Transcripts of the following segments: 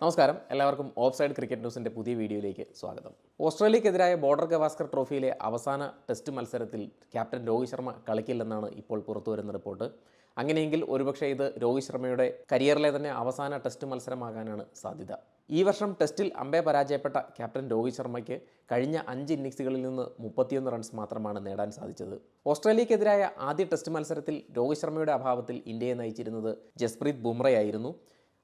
നമസ്കാരം, എല്ലാവർക്കും of side cricket ന്യൂസിൻ്റെ പുതിയ വീഡിയോയിലേക്ക് സ്വാഗതം. ഓസ്ട്രേലിയക്കെതിരായ ബോർഡർ ഗവാസ്കർ ട്രോഫിയിലെ അവസാന ടെസ്റ്റ് മത്സരത്തിൽ ക്യാപ്റ്റൻ രോഹിത് ശർമ്മ കളിക്കില്ലെന്നാണ് ഇപ്പോൾ പുറത്തുവരുന്ന റിപ്പോർട്ട്. അങ്ങനെയെങ്കിൽ ഒരുപക്ഷെ ഇത് രോഹിത് ശർമ്മയുടെ കരിയറിലെ തന്നെ അവസാന ടെസ്റ്റ് മത്സരമാകാനാണ് സാധ്യത. ഈ വർഷം ടെസ്റ്റിൽ അമ്പേ പരാജയപ്പെട്ട ക്യാപ്റ്റൻ രോഹിത് ശർമ്മയ്ക്ക് കഴിഞ്ഞ 5 ഇന്നിംഗ്സുകളിൽ നിന്ന് 31 റൺസ് മാത്രമാണ് നേടാൻ സാധിച്ചത്. ഓസ്ട്രേലിയക്കെതിരായ ആദ്യ ടെസ്റ്റ് മത്സരത്തിൽ രോഹിത് ശർമ്മയുടെ അഭാവത്തിൽ ഇന്ത്യയെ നയിച്ചിരുന്നത് ജസ്പ്രീത് ബുംറയായിരുന്നു.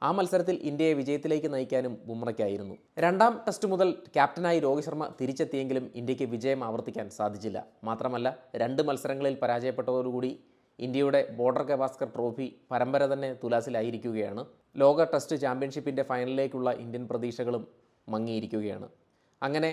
ആ മത്സരത്തിൽ ഇന്ത്യയെ വിജയത്തിലേക്ക് നയിക്കാനും ബുംറയ്ക്കായിരുന്നു. രണ്ടാം ടെസ്റ്റ് മുതൽ ക്യാപ്റ്റനായി രോഹിത് ശർമ്മ തിരിച്ചെത്തിയെങ്കിലും ഇന്ത്യക്ക് വിജയം ആവർത്തിക്കാൻ സാധിച്ചില്ല. മാത്രമല്ല 2 മത്സരങ്ങളിൽ പരാജയപ്പെട്ടതോടുകൂടി ഇന്ത്യയുടെ ബോർഡർ ഗവാസ്കർ ട്രോഫി പരമ്പര തന്നെ തുലാസിലായിരിക്കുകയാണ്. ലോക ടെസ്റ്റ് ചാമ്പ്യൻഷിപ്പിൻ്റെ ഫൈനലിലേക്കുള്ള ഇന്ത്യൻ പ്രതീക്ഷകളും മങ്ങിയിരിക്കുകയാണ്. അങ്ങനെ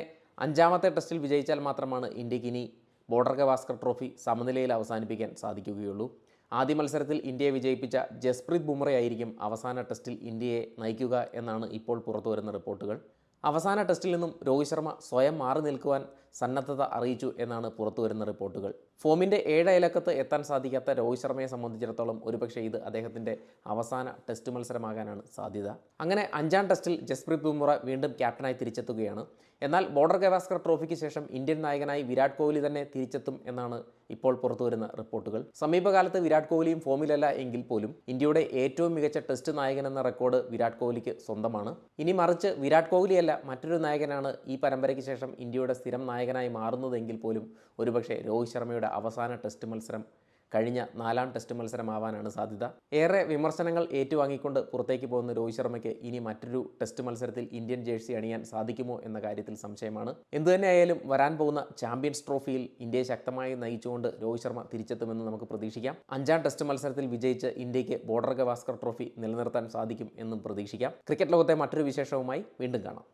5ാമത്തെ ടെസ്റ്റിൽ വിജയിച്ചാൽ മാത്രമാണ് ഇന്ത്യക്ക് ഇനി ബോർഡർ ഗവാസ്കർ ട്രോഫി സമനിലയിൽ അവസാനിപ്പിക്കാൻ സാധിക്കുകയുള്ളൂ. ആദ്യ മത്സരത്തിൽ ഇന്ത്യയെ വിജയിപ്പിച്ച ജസ്പ്രീത് ബുംറയായിരിക്കും അവസാന ടെസ്റ്റിൽ ഇന്ത്യയെ നയിക്കുക എന്നാണ് ഇപ്പോൾ പുറത്തുവരുന്ന റിപ്പോർട്ടുകൾ. അവസാന ടെസ്റ്റിൽ നിന്നും രോഹിത് ശർമ്മ സ്വയം മാറി നിൽക്കുവാൻ സന്നദ്ധത അറിയിച്ചു എന്നാണ് പുറത്തുവരുന്ന റിപ്പോർട്ടുകൾ. ഫോമിൻ്റെ 7 അയലക്കത്ത് എത്താൻ സാധിക്കാത്ത രോഹിത് ശർമ്മയെ സംബന്ധിച്ചിടത്തോളം ഒരുപക്ഷെ ഇത് അദ്ദേഹത്തിൻ്റെ അവസാന ടെസ്റ്റ് മത്സരമാകാനാണ് സാധ്യത. അങ്ങനെ 5ാം ടെസ്റ്റിൽ ജസ്പ്രീത് ബുംറ വീണ്ടും ക്യാപ്റ്റനായി തിരിച്ചെത്തുകയാണ്. എന്നാൽ ബോർഡർ ഗവാസ്കർ ട്രോഫിക്ക് ശേഷം ഇന്ത്യൻ നായകനായി വിരാട് കോഹ്ലി തന്നെ തിരിച്ചെത്തും എന്നാണ് ഇപ്പോൾ പുറത്തുവരുന്ന റിപ്പോർട്ടുകൾ. സമീപകാലത്ത് വിരാട് കോഹ്ലിയും ഫോമിലല്ല എങ്കിൽ പോലും ഇന്ത്യയുടെ ഏറ്റവും മികച്ച ടെസ്റ്റ് നായകൻ എന്ന റെക്കോർഡ് വിരാട് കോഹ്ലിക്ക് സ്വന്തമാണ്. ഇനി മറിച്ച് വിരാട് കോഹ്ലിയല്ല മറ്റൊരു നായകനാണ് ഈ പരമ്പരയ്ക്ക് ശേഷം ഇന്ത്യയുടെ സ്ഥിരം നായകനായി മാറുന്നതെങ്കിൽ പോലും ഒരുപക്ഷെ രോഹിത് ശർമ്മയുടെ അവസാന ടെസ്റ്റ് മത്സരം കഴിഞ്ഞ 4ാം ടെസ്റ്റ് മത്സരമാവാനാണ് സാധ്യത. ഏറെ വിമർശനങ്ങൾ ഏറ്റുവാങ്ങിക്കൊണ്ട് പുറത്തേക്ക് പോകുന്ന രോഹിത് ശർമ്മയ്ക്ക് ഇനി മറ്റൊരു ടെസ്റ്റ് മത്സരത്തിൽ ഇന്ത്യൻ ജേഴ്സി അണിയാൻ സാധിക്കുമോ എന്ന കാര്യത്തിൽ സംശയമാണ്. എന്തുതന്നെയായാലും വരാൻ പോകുന്ന ചാമ്പ്യൻസ് ട്രോഫിയിൽ ഇന്ത്യയെ ശക്തമായി നയിച്ചുകൊണ്ട് രോഹിത് ശർമ്മ തിരിച്ചെത്തുമെന്ന് നമുക്ക് പ്രതീക്ഷിക്കാം. 5ാം ടെസ്റ്റ് മത്സരത്തിൽ വിജയിച്ച് ഇന്ത്യക്ക് ബോർഡർ ഗവാസ്കർ ട്രോഫി നിലനിർത്താൻ സാധിക്കും എന്നും പ്രതീക്ഷിക്കാം. ക്രിക്കറ്റ് ലോകത്തെ മറ്റൊരു വിശേഷവുമായി വീണ്ടും കാണാം.